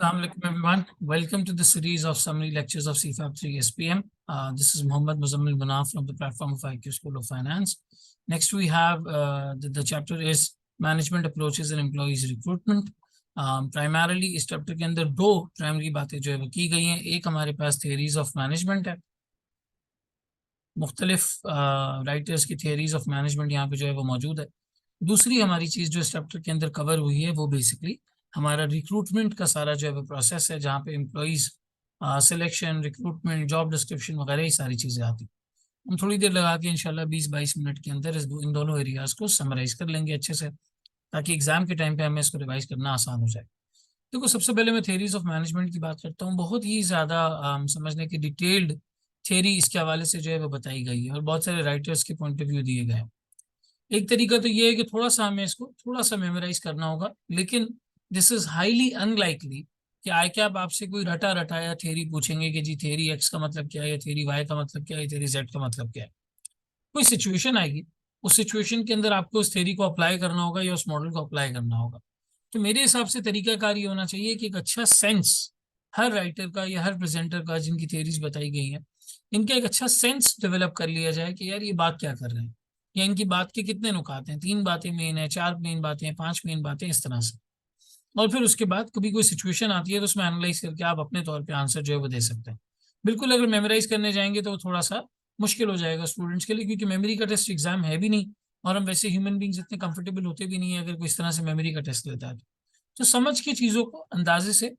Assalamu alaikum everyone. Welcome to the series of summary lectures of CFAP 3 SPM. This is Mohammad Muzammil Munaf from the platform of IQ School of Finance. Next we have the chapter is Management Approaches and Employees Recruitment. Primarily इस chapter के अंदर दो primary बातें जो है वो की गई हैं. एक हमारे पास theories of management है. मुख्तलिफ राइटर्स की theories of management यहाँ पे जो है वो मौजूद है. दूसरी हमारी चीज़ जो इस चैप्टर के अंदर कवर हुई है वो बेसिकली हमारा रिक्रूटमेंट का सारा जो है वो प्रोसेस है, जहाँ पे employees selection, recruitment, job description वगैरह ये सारी चीज़ें आती. हम थोड़ी देर लगा के इंशाल्लाह 20-22 मिनट के अंदर इन दोनों एरियाज को समराइज कर लेंगे अच्छे से, ताकि एग्जाम के टाइम पे हमें इसको रिवाइज करना आसान हो जाए. देखो, सबसे पहले मैं थेरीज ऑफ मैनेजमेंट की बात करता हूँ. बहुत ही ज़्यादा समझने की डिटेल्ड थेरी इसके हवाले से जो है वो बताई गई है और बहुत सारे राइटर्स के पॉइंट ऑफ व्यू दिए गए हैं. एक तरीका तो ये है कि थोड़ा सा हमें इसको थोड़ा सा मेमोराइज करना होगा, लेकिन दिस इज हाईली अनलाइकली कि आई कैप आपसे कोई रटा रटाया थ्योरी पूछेंगे कि जी थ्योरी एक्स का मतलब क्या है, या थ्योरी वाई का मतलब क्या है, थ्योरी जेड का मतलब क्या है. कोई सिचुएशन आएगी, उस सिचुएशन के अंदर आपको उस थ्योरी को अप्लाई करना होगा या उस मॉडल को अप्लाई करना होगा. तो मेरे हिसाब से तरीकाकार ये होना चाहिए कि एक अच्छा सेंस हर राइटर का या हर प्रेजेंटर का जिनकी थ्योरीज बताई गई हैं, इनका एक अच्छा सेंस डेवलप कर लिया जाए कि यार ये बात क्या कर रहे हैं, या इनकी बात के कितने नुकात हैं, 3 बातें मेन है, 4 मेन बातें हैं, 5 मेन बातें, इस तरह से. और फिर उसके बाद कभी कोई सिचुएशन आती है तो उसमें एनालाइज करके आप अपने तौर पे आंसर जो है वो दे सकते हैं. बिल्कुल अगर मेमोराइज करने जाएंगे तो थोड़ा सा मुश्किल हो जाएगा स्टूडेंट्स के लिए, क्योंकि मेमोरी का टेस्ट एग्जाम है भी नहीं, और हम वैसे ह्यूमन बींग्स इतने कंफर्टेबल होते भी नहीं है अगर कोई इस तरह से मेमोरी का टेस्ट लेता है. तो समझ के चीज़ों को अंदाजे से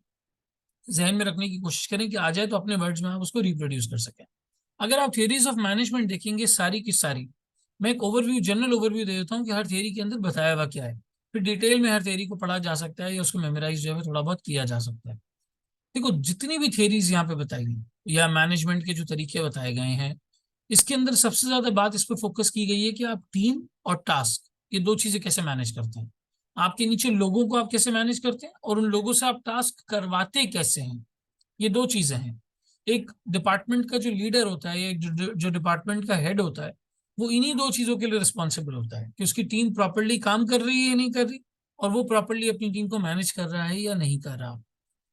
जहन में रखने की कोशिश करें कि आ जाए तो अपने वर्ड्स में आप उसको रिप्रोड्यूस कर सकें. अगर आप थियरीज ऑफ मैनेजमेंट देखेंगे सारी की सारी, मैं एक ओवरव्यू, जनरल ओवरव्यू दे देता हूँ कि हर थियरी के अंदर बताया हुआ क्या है. फिर डिटेल में हर थियरी को पढ़ा जा सकता है या उसको मेमोराइज जो है थोड़ा बहुत किया जा सकता है. देखो, जितनी भी थियरीज यहाँ पे बताई गई या मैनेजमेंट के जो तरीके बताए गए हैं, इसके अंदर सबसे ज्यादा बात इस पर फोकस की गई है कि आप टीम और टास्क, ये दो चीजें कैसे मैनेज करते हैं. आपके नीचे लोगों को आप कैसे मैनेज करते हैं और उन लोगों से आप टास्क करवाते कैसे हैं. ये दो चीजें हैं. एक डिपार्टमेंट का जो लीडर होता है या जो डिपार्टमेंट का हेड होता है, वो इन्हीं दो चीजों के लिए रिस्पॉन्सिबल होता है कि उसकी टीम प्रॉपरली काम कर रही है या नहीं कर रही, और वो प्रॉपरली अपनी टीम को मैनेज कर रहा है या नहीं कर रहा.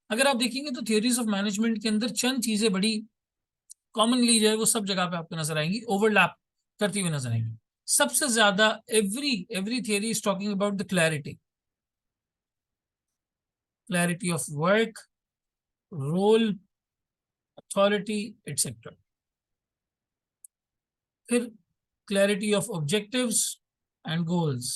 अगर आप देखेंगे तो थियोरीज ऑफ मैनेजमेंट के अंदर चंद चीजें बड़ी कॉमनली जो है वो सब जगह पे आपको नजर आएंगी, ओवरलैप करती हुई नजर आएंगी. सबसे ज्यादा every every theory is talking about the clarity, clarity of work, role, authority, etcetera. फिर clarity of objectives and goals.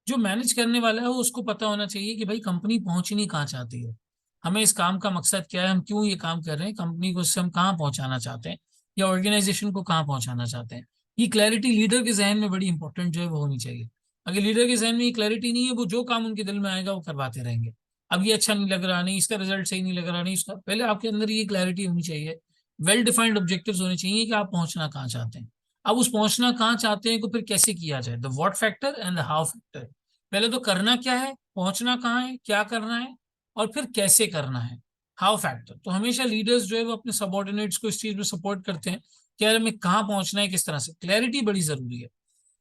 जो मैनेज करने वाला है उसको पता होना चाहिए कि भाई कंपनी पहुंचनी कहाँ चाहती है, हमें इस काम का मकसद क्या है, हम क्यों ये काम कर रहे हैं, कंपनी को इससे हम कहाँ पहुंचाना चाहते हैं या ऑर्गेनाइजेशन को कहाँ पहुंचाना चाहते हैं. ये क्लैरिटी लीडर के जहन में बड़ी इंपॉर्टेंट जो है वो होनी चाहिए. अगर लीडर के जहन में ये क्लैरिटी नहीं है, वो जो काम उनके दिल में आएगा वो करवाते रहेंगे. अब ये अच्छा नहीं लग रहा, नहीं इसका रिजल्ट सही नहीं लग रहा, नहीं इसका, पहले आपके अंदर ये क्लैरिटी होनी चाहिए, वेल डिफाइंड ऑब्जेक्टिव्स होने चाहिए कि आप पहुंचना कहाँ चाहते हैं. अब उस पहुंचना कहाँ चाहते हैं को फिर कैसे किया जाए, the what factor and the how factor. पहले तो करना क्या है, पहुंचना कहाँ है, क्या करना है, और फिर कैसे करना है, हाउ फैक्टर. तो हमेशा लीडर्स जो है वो अपने सबॉर्डिनेट्स को इस चीज में सपोर्ट करते हैं कि यार हमें कहाँ पहुंचना है, किस तरह से. क्लैरिटी बड़ी जरूरी है.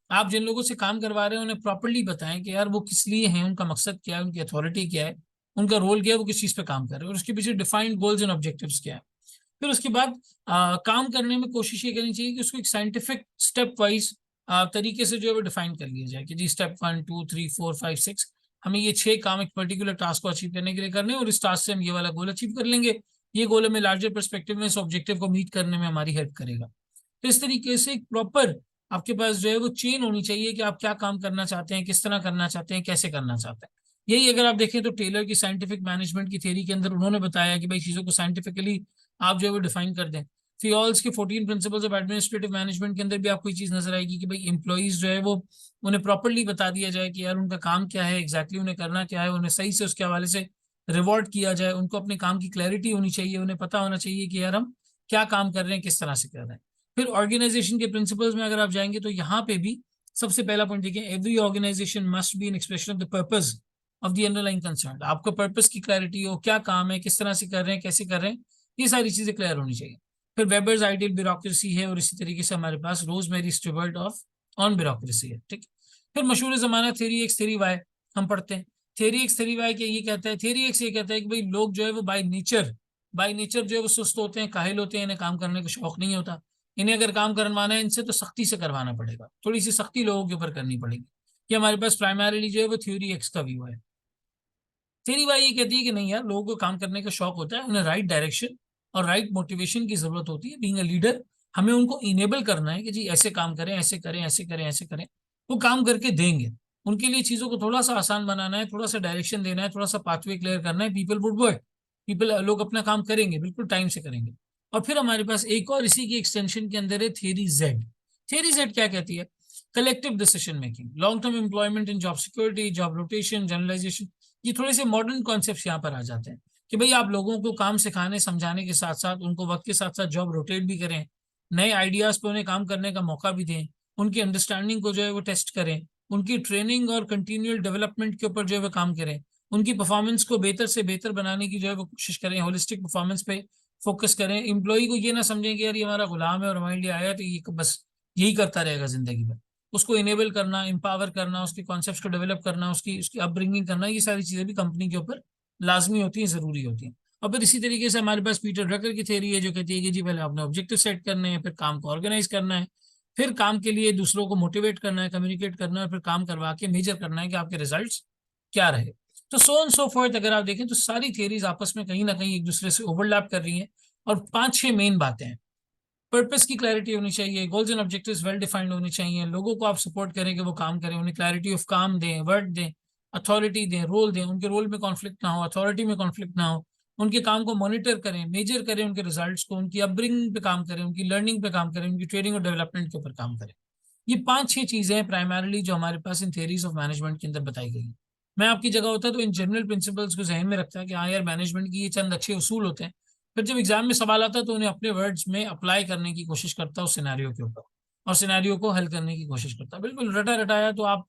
आप जिन लोगों से काम करवा रहे हैं उन्हें प्रॉपरली बताएं कि यार वो किस लिए हैं, उनका मकसद क्या है, उनकी अथॉरिटी क्या है, उनका रोल क्या है, वो किस चीज पे काम कर रहे हैं, और उसके पीछे डिफाइंड गोल्स एंड ऑब्जेक्टिव्स क्या है. फिर उसके बाद काम करने में कोशिश ये करनी चाहिए कि उसको एक साइंटिफिक स्टेप वाइज तरीके से जो है वो डिफाइन कर लिया जाए कि जी स्टेप 1 2 3 4 5 6 हमें ये 6 काम एक पर्टिकुलर टास्क को अचीव करने के लिए करने हैं, और इस टास्क से हम ये वाला गोल अचीव कर लेंगे. ये गोल हमें लार्जर परस्पेक्टिव में इस ऑब्जेक्टिव को मीट करने में हमारी हेल्प करेगा. तो इस तरीके से एक प्रॉपर आपके पास जो है वो चेन होनी चाहिए कि आप क्या काम करना चाहते हैं, किस तरह करना चाहते हैं, कैसे करना चाहते हैं. यही अगर आप देखें तो टेलर की साइंटिफिक मैनेजमेंट की थ्योरी के अंदर उन्होंने बताया कि भाई चीज़ों को साइंटिफिकली आप जो है वो डिफाइन कर दें. फियोल्स के 14 प्रिंसिपल्स ऑफ एडमिनिस्ट्रेटिव मैनेजमेंट के अंदर भी आपको ये चीज नजर आएगी कि भाई एम्प्लॉइज जो है वो उन्हें प्रॉपरली बता दिया जाए कि यार उनका काम क्या है, एग्जैक्टली उन्हें करना क्या है, उन्हें सही से उसके हवाले से रिवॉर्ड किया जाए. उनको अपने काम की क्लैरिटी होनी चाहिए, उन्हें पता होना चाहिए कि यार हम क्या काम कर रहे हैं, किस तरह से कर रहे हैं. फिर ऑर्गेनाइजेशन के प्रिंसिपल्स में अगर आप जाएंगे तो यहाँ पे भी सबसे पहला पॉइंट देखिए, every organization must be an expression of the purpose of the underlying concern. आपको पर्पस की क्लैरिटी हो, क्या काम है, किस तरह से कर रहे हैं, कैसे कर रहे हैं, ये सारी चीजें क्लियर होनी चाहिए. फिर वेबर्स आइडियल ब्यूरोक्रेसी है, और इसी तरीके से हमारे पास Rosemary Stewart of on bureaucracy है. ठीक. फिर मशहूर जमाना थ्योरी एक्स थ्योरी वाई हम पढ़ते हैं। थ्योरी एक्स थ्योरी वाई के ये कहता है, थ्योरी एक्स ये कहता है कि भाई लोग जो है वो बाय नेचर जो है वो सुस्त होते हैं, काहिल होते हैं, इन्हें काम करने का शौक नहीं होता। इन्हें अगर काम करवाना है इनसे तो सख्ती से करवाना पड़ेगा, थोड़ी सी सख्ती लोगों के ऊपर करनी पड़ेगी। ये हमारे पास प्राइमरीली जो है वो थ्योरी एक्स का व्यू है। थ्योरी वाई ये कहती है कि नहीं यार, लोगों को काम करने का शौक होता है, उन्हें राइट डायरेक्शन और राइट मोटिवेशन की जरूरत होती है। बीइंग अ लीडर हमें उनको इनेबल करना है कि जी ऐसे काम करें, ऐसे करें, ऐसे करें, ऐसे करें। वो काम करके देंगे। उनके लिए चीजों को थोड़ा सा आसान बनाना है, थोड़ा सा डायरेक्शन देना है, थोड़ा सा पाथवे क्लियर करना है। पीपल वुड वर्क, पीपल लोग अपना काम करेंगे, बिल्कुल टाइम से करेंगे। और फिर हमारे पास एक और इसी की एक्सटेंशन के अंदर है थियरी जेड। थियरी जेड क्या कहती है? Collective decision making, long term employment in job security, job rotation, generalization. ये थोड़े से मॉडर्न कॉन्सेप्ट यहाँ पर आ जाते हैं कि भाई आप लोगों को काम सिखाने समझाने के साथ साथ उनको वक्त के साथ साथ जॉब रोटेट भी करें, नए आइडियाज पे उन्हें काम करने का मौका भी दें, उनकी अंडरस्टैंडिंग को जो है वो टेस्ट करें, उनकी ट्रेनिंग और कंटिन्यूअल डेवलपमेंट के ऊपर जो है वो काम करें, उनकी परफॉर्मेंस को बेहतर से बेहतर बनाने की जो है वो कोशिश करें, होलिस्टिक परफॉर्मेंस पे फोकस करें। एम्प्लॉय को ये ना समझें कि यार ये हमारा गुलाम है और हमारे लिए आया तो ये बस यही करता रहेगा जिंदगी भर। उसको इनेबल करना, एम्पावर करना, उसके कॉन्सेप्ट्स को डेवलप करना, उसकी उसकी अपब्रिंगिंग करना, ये सारी चीजें भी कंपनी के ऊपर लाजमी होती हैं, जरूरी होती हैं। और फिर इसी तरीके से हमारे पास पीटर ड्रकर की थ्योरी है जो कहती है कि जी पहले आपने ऑब्जेक्टिव सेट करने हैं, फिर काम को ऑर्गेनाइज करना है, फिर काम के लिए दूसरों को मोटिवेट करना है, कम्युनिकेट करना है, फिर काम करवा के मेजर करना है कि आपके रिजल्ट्स क्या रहे। तो सो ऑन सो फोर्थ अगर आप देखें तो सारी थियरीज आपस में कहीं ना कहीं एक दूसरे से ओवरलैप कर रही हैं। और पांच छह मेन बातें हैं। पर्पस की क्लैरिटी होनी चाहिए, goals and objectives well defined होने चाहिए, लोगों को आप सपोर्ट करें कि वो काम करें, उन्हें क्लैरिटी ऑफ काम दें, वर्क दें, अथॉरिटी दें, रोल दें, उनके रोल में कॉन्फ्लिक्ट ना हो, अथॉरिटी में कॉन्फ्लिक्ट ना हो, उनके काम को मॉनिटर करें, मेजर करें उनके रिजल्ट्स को, उनकी अपब्रिंगिंग पे काम करें, उनकी लर्निंग पे काम करें, उनकी ट्रेनिंग और डेवलपमेंट के ऊपर काम करें। ये पांच छह चीजें हैं प्राइमरली जो हमारे पास इन थियरीज ऑफ मैनेजमेंट के अंदर बताई गई हैं। मैं आपकी जगह होता तो इन जनरल प्रिंसिपल्स को जहन में रखता है कि हाँ यार, मैनेजमेंट की ये चंद अच्छे उसूल होते हैं। फिर जब एग्जाम में सवाल आता है तो उन्हें अपने वर्ड्स में अप्लाई करने की कोशिश करता उस सिनेरियो के ऊपर, और सिनेरियो को हल करने की कोशिश करता। बिल्कुल रटा रटाया तो आप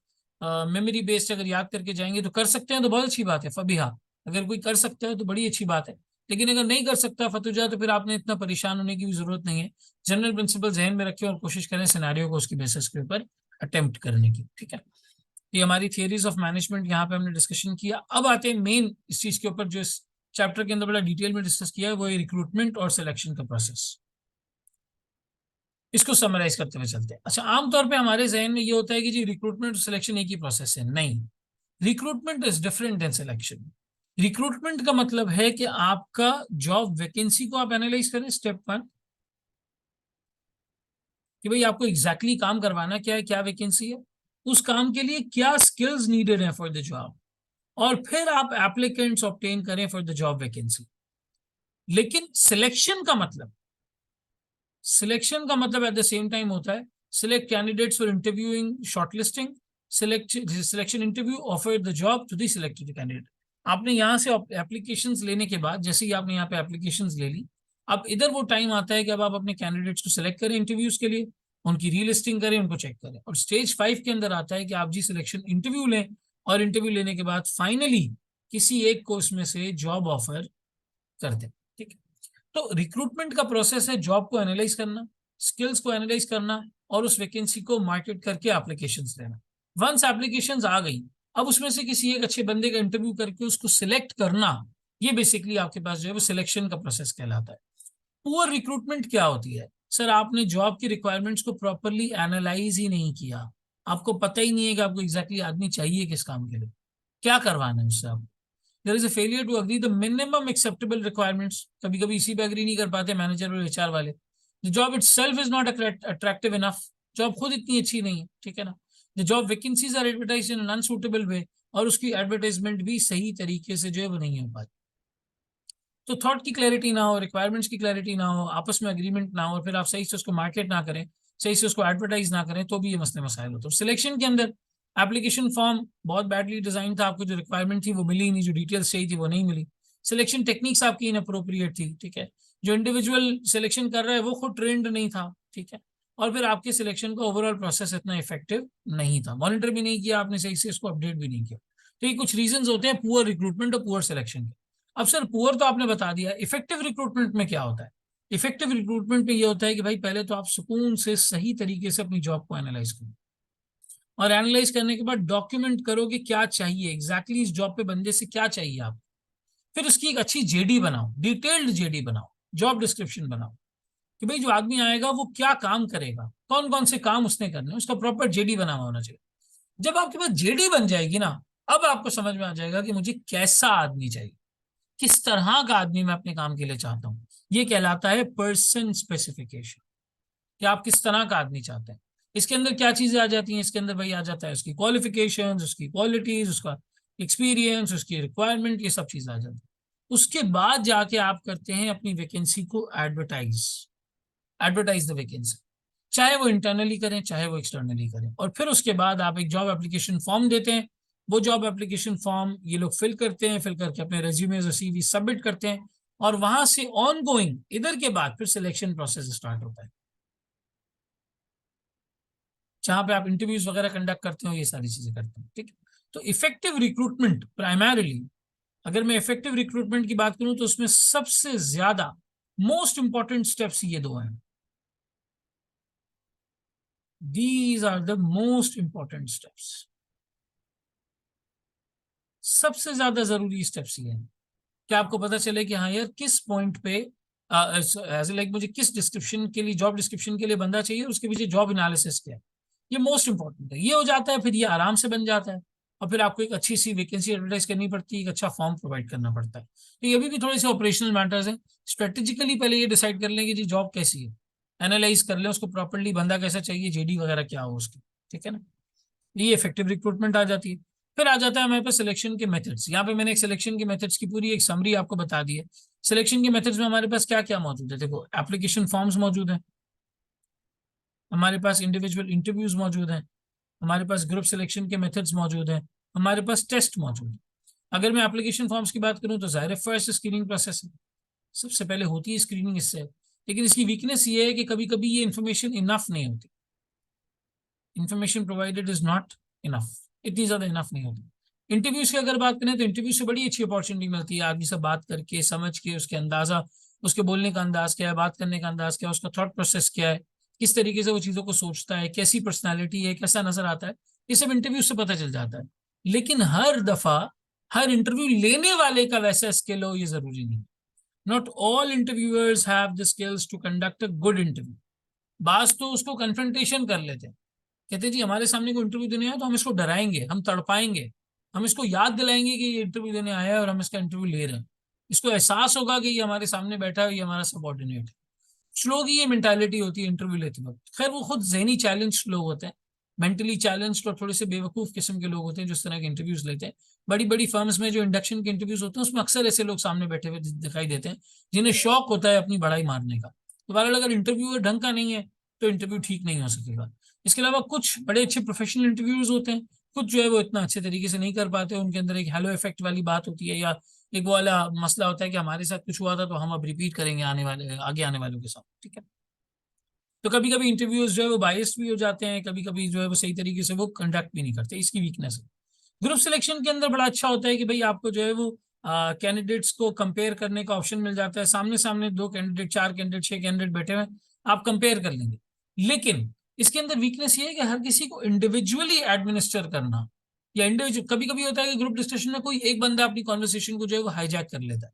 मेमोरी बेस्ड अगर याद करके जाएंगे तो कर सकते हैं, तो बहुत अच्छी बात है फबीहा। अगर कोई कर सकता है तो बड़ी अच्छी बात है। लेकिन अगर नहीं कर सकता फतुजा तो फिर आपने इतना परेशान होने की भी जरूरत नहीं है। जनरल प्रिंसिपल जहन में रखें और कोशिश करें सिनेरियो को उसकी बेसिस के ऊपर अटेम्प्ट करने की। ठीक है, ये हमारी थियरीज ऑफ मैनेजमेंट यहाँ पे हमने डिस्कशन किया। अब आते हैं मेन इस चीज के ऊपर जो इस चैप्टर के अंदर बड़ा डिटेल में डिस्कस किया है, वो है रिक्रूटमेंट और सिलेक्शन का प्रोसेस। इसको समराइज करते हुए चलते हैं। अच्छा, आमतौर पे हमारे जहन में ये होता है कि जी रिक्रूटमेंट और सिलेक्शन एक ही प्रोसेस है। नहीं, recruitment is different than selection. Recruitment का मतलब है कि आपका जॉब वैकेंसी को आप एनालाइज करें, स्टेप वन, कि भाई आपको एग्जैक्टली exactly काम करवाना क्या है, क्या वैकेंसी है, उस काम के लिए क्या स्किल्स नीडेड है फॉर द जॉब, और फिर आप एप्लीकेंट्स ऑब्टेन करें फॉर द जॉब वैकेंसी। लेकिन सिलेक्शन का मतलब एट द सेम टाइम होता है select candidates for interviewing, shortlisting, selection interview, offer the job to the selected candidate. आपने यहाँ से एप्लीकेशंस लेने के बाद, जैसे ही आपने यहाँ पे एप्लीकेशंस ले ली, अब इधर वो टाइम आता है कि अब आप अपने कैंडिडेट्स को सिलेक्ट करें इंटरव्यूज के लिए, उनकी रीलिस्टिंग करें, उनको चेक करें। और स्टेज 5 के अंदर आता है कि आप जी सिलेक्शन इंटरव्यू लें, और इंटरव्यू लेने के बाद फाइनली किसी एक को उसमें से जॉब ऑफर कर दें। ठीक है, तो रिक्रूटमेंट का प्रोसेस है जॉब को एनालाइज करना, स्किल्स को एनालाइज करना, और उस वैकेंसी को मार्केट करके एप्लीकेशंस लेना। वंस एप्लीकेशंस आ गई, अब उसमें से किसी एक अच्छे बंदे का इंटरव्यू करके उसको सिलेक्ट करना, ये बेसिकली आपके पास जो है वो सिलेक्शन का प्रोसेस कहलाता है। पुअर रिक्रूटमेंट क्या होती है? सर, आपने जॉब की रिक्वायरमेंट्स को प्रॉपरली एनालाइज ही नहीं किया, आपको पता ही नहीं है कि आपको एग्जैक्टली आदमी चाहिए किस काम के लिए, क्या करवाना है उससे। आप there is a failure to agree the minimum acceptable requirements. कभी कभी इसी पे अग्री नहीं कर पाते मैनेजर और एचआर वाले। The job itself is not attractive enough, job खुद इतनी अच्छी नहीं है। ठीक है ना, the job vacancies are advertise in an unsuitable way, और उसकी एडवर्टाइजमेंट भी सही तरीके से जो है वो नहीं हो पाती। तो थॉट की क्लैरिटी ना हो, रिक्वायरमेंट्स की क्लैरिटी ना हो, आपस में अग्रीमेंट ना हो, और फिर आप सही से उसको मार्केट ना करें, सही से उसको एडवर्टाइज ना करें, तो भी ये मसले मसाइल होते हैं। सिलेक्शन के अंदर एप्लीकेशन फॉर्म बहुत बैडली डिजाइन था, आपको जो रिक्वायरमेंट थी वो मिली नहीं, जो डिटेल्स चाहिए थी वो नहीं मिली, सिलेक्शन टेक्निक्स आपकी इनअप्रोप्रिएट थी। ठीक है, जो इंडिविजुअल सिलेक्शन कर रहा है वो खुद ट्रेंड नहीं था। ठीक है, और फिर आपके सिलेक्शन का ओवरऑल प्रोसेस इतना इफेक्टिव नहीं था, मॉनिटर भी नहीं किया आपने सही से, इसको अपडेट भी नहीं किया। तो ये कुछ रीजन होते हैं पुअर रिक्रूटमेंट और पुअर सिलेक्शन के। अब सर, पुअर तो आपने बता दिया, इफेक्टिव रिक्रूटमेंट में क्या होता है? इफेक्टिव रिक्रूटमेंट में ये होता है कि भाई पहले तो आप सुकून से सही तरीके से अपनी जॉब को एनालाइज करो। और एनालाइज करने के बाद डॉक्यूमेंट करो कि क्या चाहिए एग्जैक्टली इस जॉब पे बंदे से क्या चाहिए आप। फिर उसकी एक अच्छी जेडी बनाओ, डिटेल्ड जेडी बनाओ, जॉब डिस्क्रिप्शन बनाओ कि भाई जो आदमी आएगा वो क्या काम करेगा, कौन कौन से काम उसने करने हैं, उसका प्रॉपर जेडी बना हुआ होना चाहिए। जब आपके पास जेडी बन जाएगी ना, अब आपको समझ में आ जाएगा कि मुझे कैसा आदमी चाहिए, किस तरह का आदमी मैं अपने काम के लिए चाहता हूँ। ये कहलाता है पर्सन स्पेसिफिकेशन, कि आप किस तरह का आदमी चाहते हैं। इसके अंदर क्या चीजें आ जाती हैं, इसके अंदर भाई आ जाता है उसकी क्वालिफिकेशंस, उसकी क्वालिटीज, उसका एक्सपीरियंस, उसकी रिक्वायरमेंट, ये सब चीजें आ जाती हैं। उसके बाद जाके आप करते हैं अपनी वैकेंसी को एडवर्टाइज, एडवर्टाइज द वैकेंसी, चाहे वो इंटरनली करें चाहे वो एक्सटर्नली करें। और फिर उसके बाद आप एक जॉब एप्लीकेशन फॉर्म देते हैं, वो जॉब एप्लीकेशन फॉर्म ये लोग फिल करते हैं, फिल करके अपने रेज्यूमेज और सीवी सबमिट करते हैं, और वहां से ऑन गोइंग इधर के बाद फिर सिलेक्शन प्रोसेस स्टार्ट होता है, जहां पे आप इंटरव्यूज वगैरह कंडक्ट करते हो, ये सारी चीजें करते हैं। ठीक है, तो इफेक्टिव रिक्रूटमेंट प्राइमरीली, अगर मैं इफेक्टिव रिक्रूटमेंट की बात करूं तो उसमें सबसे ज्यादा मोस्ट इंपॉर्टेंट स्टेप्स ये दो हैं। These are the most important steps. सबसे ज्यादा जरूरी स्टेप्स ये हैं कि आपको पता चले कि हाँ यार किस पॉइंट पे एज लाइक मुझे किस डिस्क्रिप्शन के लिए, जॉब डिस्क्रिप्शन के लिए बंदा चाहिए, उसके पीछे जॉब एनालिसिस क्या है। ये मोस्ट इंपॉर्टेंट है। ये हो जाता है फिर ये आराम से बन जाता है, और फिर आपको एक अच्छी सी वैकेंसी एडवर्टाइज करनी पड़ती है, एक अच्छा फॉर्म प्रोवाइड करना पड़ता है। तो ये भी थोड़े से ऑपरेशनल मैटर्स हैं। स्ट्रेटेजिकली पहले ये डिसाइड कर लें कि जी जॉब कैसी है, एनालाइज कर लें उसको प्रॉपरली, बंदा कैसा चाहिए, जेडी वगैरह क्या हो उसकी। ठीक है ना, ये इफेक्टिव रिक्रूटमेंट आ जाती है। फिर आ जाता है हमारे पास सिलेक्शन के मेथड्स। यहाँ पे मैंने एक सिलेक्शन के मेथड्स की पूरी एक समरी आपको बता दी है। सिलेक्शन के मेथड्स में हमारे पास क्या क्या मौजूद है, देखो एप्लीकेशन फॉर्म्स मौजूद है, हमारे पास इंडिविजुअल इंटरव्यूज मौजूद हैं, हमारे पास ग्रुप सिलेक्शन के मेथड्स मौजूद हैं, हमारे पास टेस्ट मौजूद है। अगर मैं एप्लीकेशन फॉर्म्स की बात करूं तो जाहिर है फर्स्ट स्क्रीनिंग प्रोसेस है, सबसे पहले होती है स्क्रीनिंग इससे। लेकिन इसकी वीकनेस ये है कि कभी कभी ये इन्फॉर्मेशन इनफ नहीं होती, information provided is not enough, इतनी ज्यादा इनफ नहीं होती। इंटरव्यूज की अगर बात करें तो इंटरव्यू से बड़ी अच्छी अपॉर्चुनिटी मिलती है आदमी से बात करके, समझ के, उसके अंदाजा, उसके बोलने का अंदाज क्या है, बात करने का अंदाज क्या है, उसका थॉट प्रोसेस क्या है, किस तरीके से वो चीजों को सोचता है, कैसी पर्सनैलिटी है, कैसा नजर आता है, ये सब इंटरव्यू से पता चल जाता है। लेकिन हर दफा हर इंटरव्यू लेने वाले का वैसा स्किल हो ये जरूरी नहीं। Not all interviewers have the skills to conduct a good interview. बाज तो उसको कन्फ्रंटेशन कर लेते हैं, कहते हैं जी हमारे सामने को इंटरव्यू देने आया तो हम इसको डराएंगे, हम तड़पाएंगे, हम इसको याद दिलाएंगे कि ये इंटरव्यू देने आया है और हम इसका इंटरव्यू ले रहे हैं, इसको एहसास होगा कि ये हमारे सामने बैठा है, ये हमारा सबॉर्डिनेट है। कुछ लोग की ये मेंटालिटी होती है इंटरव्यू लेते वक्त। खैर वो खुद जहनी चैलेंज लोग होते हैं, मेंटली चैलेंज और थोड़े से बेवकूफ किस्म के लोग होते हैं जो इस तरह के इंटरव्यूज लेते हैं। बड़ी बड़ी फर्म्स में जो इंडक्शन के इंटरव्यूज होते हैं उसमें अक्सर ऐसे लोग सामने बैठे हुए दिखाई देते हैं जिन्हें शौक होता है अपनी बड़ाई मारने का। तो बहरहाल अगर इंटरव्यू ढंग का नहीं है तो इंटरव्यू ठीक नहीं हो सकेगा। इसके अलावा कुछ बड़े अच्छे प्रोफेशनल इंटरव्यूज होते हैं, कुछ जो है वो इतना अच्छे तरीके से नहीं कर पाते, उनके अंदर एक हेलो इफेक्ट वाली बात होती है, या एक वो वाला मसला होता है कि हमारे साथ कुछ हुआ था तो हम अब रिपीट करेंगे आने वाले आगे आने वालों के साथ। ठीक है, तो कभी कभी इंटरव्यूज जो है वो बायस्ड भी हो जाते हैं, कभी कभी जो है वो सही तरीके से वो कंडक्ट भी नहीं करते, इसकी वीकनेस है। ग्रुप सिलेक्शन के अंदर बड़ा अच्छा होता है कि भाई आपको जो है वो कैंडिडेट्स को कंपेयर करने का ऑप्शन मिल जाता है, सामने सामने दो कैंडिडेट, चार कैंडिडेट, छह कैंडिडेट बैठे हुए हैं, आप कंपेयर कर लेंगे। लेकिन इसके अंदर वीकनेस ये है कि हर किसी को इंडिविजुअली एडमिनिस्टर करना, या इंडिविजुअल, कभी कभी होता है कि ग्रुप डिस्कशन में कोई एक बंदा अपनी कॉन्वर्सेशन को जो है वो हाईजैक कर लेता है,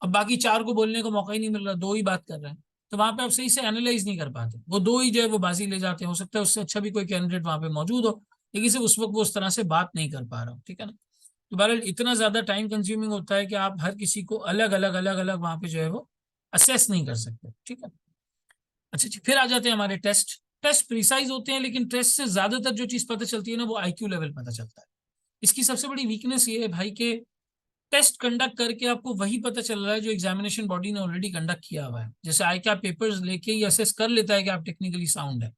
अब बाकी चार को बोलने का मौका ही नहीं मिल रहा, दो ही बात कर रहे हैं, तो वहां पे आप सही से एनालाइज नहीं कर पाते, वो दो ही जो है वो बाजी ले जाते हैं। हो सकता है उससे अच्छा भी कोई कैंडिडेट वहां पे मौजूद हो, लेकिन सिर्फ उस वक्त वो उस तरह से बात नहीं कर पा रहा हो। ठीक है ना, तो बहरहाल इतना ज्यादा टाइम कंज्यूमिंग होता है कि आप हर किसी को अलग अलग अलग अलग वहां पे जो है वो असेस नहीं कर सकते। ठीक है, अच्छा जी, फिर आ जाते हैं हमारे टेस्ट। टेस्ट प्रिसाइज होते हैं, लेकिन टेस्ट से ज्यादातर जो चीज पता चलती है ना वो आईक्यू लेवल पता चलता है। इसकी सबसे बड़ी वीकनेस ये है भाई के टेस्ट कंडक्ट करके आपको वही पता चल रहा है जो एग्जामिनेशन बॉडी ने ऑलरेडी कंडक्ट किया हुआ है। जैसे आई क्या पेपर्स लेके ही असेस कर लेता है कि आप टेक्निकली साउंड है,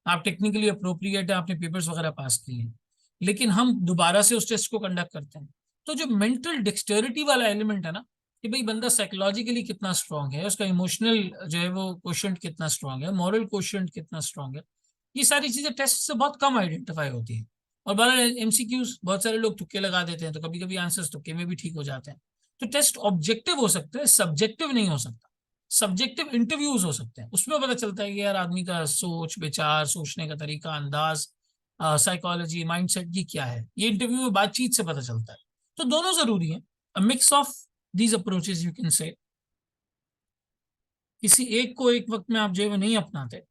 आप टेक्निकली अप्रोप्रिएट है, आपने पेपर्स वगैरह पास किए हैं। लेकिन हम दोबारा से उस टेस्ट को कंडक्ट करते हैं, तो जो मेंटल डिक्सटेरिटी वाला एलिमेंट है ना, कि भाई बंदा साइकोलॉजिकली कितना स्ट्रांग है, उसका इमोशनल जो है वो क्वेश्चन कितना स्ट्रांग है, मॉरल क्वेश्चन कितना स्ट्रांग है, ये सारी चीजें टेस्ट से बहुत कम आइडेंटिफाई होती है। और बारह एमसीक्यूज बहुत सारे लोग तुक्के लगा देते हैं, तो कभी कभी आंसर्स तुक्के में भी ठीक हो जाते हैं। तो टेस्ट ऑब्जेक्टिव हो सकता है, सब्जेक्टिव नहीं हो सकता। सब्जेक्टिव इंटरव्यूज हो सकते हैं, उसमें पता चलता है कि यार आदमी का सोच विचार, सोचने का तरीका, अंदाज, साइकोलॉजी, माइंडसेट, ये क्या है, ये इंटरव्यू में बातचीत से पता चलता है। तो दोनों जरूरी है, अ mix of these approaches you can say. किसी एक को एक वक्त में आप जो है वो नहीं अपनाते।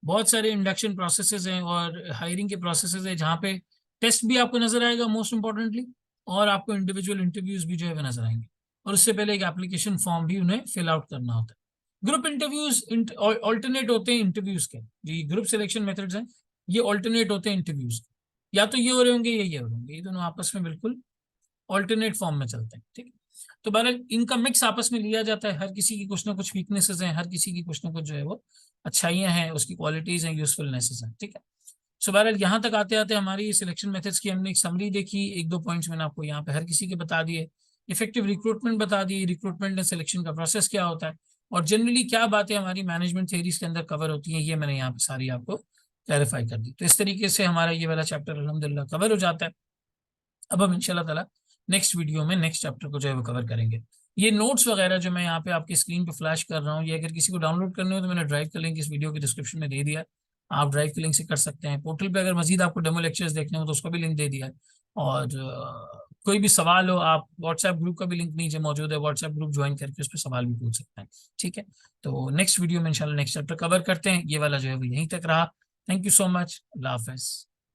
बहुत सारे इंडक्शन प्रोसेसेस हैं और हायरिंग के प्रोसेसेस हैं जहाँ पे टेस्ट भी आपको नजर आएगा मोस्ट इंपॉर्टेंटली, और आपको इंडिविजुअल इंटरव्यूज भी जो है वो नजर आएंगे। और उससे पहले एक एप्लीकेशन फॉर्म भी उन्हें फिल आउट करना होता है। ग्रुप इंटरव्यूज ऑल्टरनेट होते हैं इंटरव्यूज के, ये ग्रुप सिलेक्शन मेथड्स हैं, ये ऑल्टरनेट होते हैं इंटरव्यूज। या तो ये हो रहे होंगे या ये हो रहे होंगे, ये दोनों आपस में बिल्कुल ऑल्टरनेट फॉर्म में चलते हैं, ठीक है। तो बहरहाल इनका मिक्स आपस में लिया जाता है, हर किसी की कुछ ना कुछ वीकनेसेस हैं, हर किसी की कुछ ना कुछ जो है वो अच्छाइयाँ हैं, उसकी क्वालिटीज हैं, यूजफुलनेसेस हैं, ठीक है। सो बहरहाल यहाँ तक आते आते हमारी सिलेक्शन मेथड्स की हमने एक समरी देखी, एक दो पॉइंट्स मैंने आपको यहाँ पे हर किसी के बता दिए, इफेक्टिव रिक्रूटमेंट बता दी, रिक्रूटमेंट एंड सिलेक्शन का प्रोसेस क्या होता है, और जनरली क्या बातें हमारी मैनेजमेंट थ्योरीज के अंदर कवर होती हैं, ये मैंने यहाँ पे सारी आपको क्लैरिफाई कर दी। तो इस तरीके से हमारा ये वाला चैप्टर अल्हम्दुलिल्लाह कवर हो जाता है। अब हम इंशाल्लाह ताला नेक्स्ट वीडियो में नेक्स्ट चैप्टर को जो है वो कवर करेंगे। ये नोट्स वगैरह जो मैं यहाँ पे आपकी स्क्रीन पे फ्लैश कर रहा हूँ, ये अगर किसी को डाउनलोड करने हो तो मैंने ड्राइव का लिंक इस वीडियो के डिस्क्रिप्शन में दे दिया है, आप ड्राइव के लिंक से कर सकते हैं। पोर्टल पे अगर मजीद आपको डेमो लेक्चर्स देखने हो तो उसका भी लिंक दे दिया है। और कोई भी सवाल हो, आप व्हाट्सएप ग्रुप का भी लिंक नीचे मौजूद है, व्हाट्सएप ग्रुप ज्वाइन करके उस पर सवाल भी पूछ सकते हैं, ठीक है। तो नेक्स्ट वीडियो में इंशाल्लाह नेक्स्ट चैप्टर कवर करते हैं, ये वाला जो है वो यहीं तक रहा। Thank you so much, Allah Hafiz.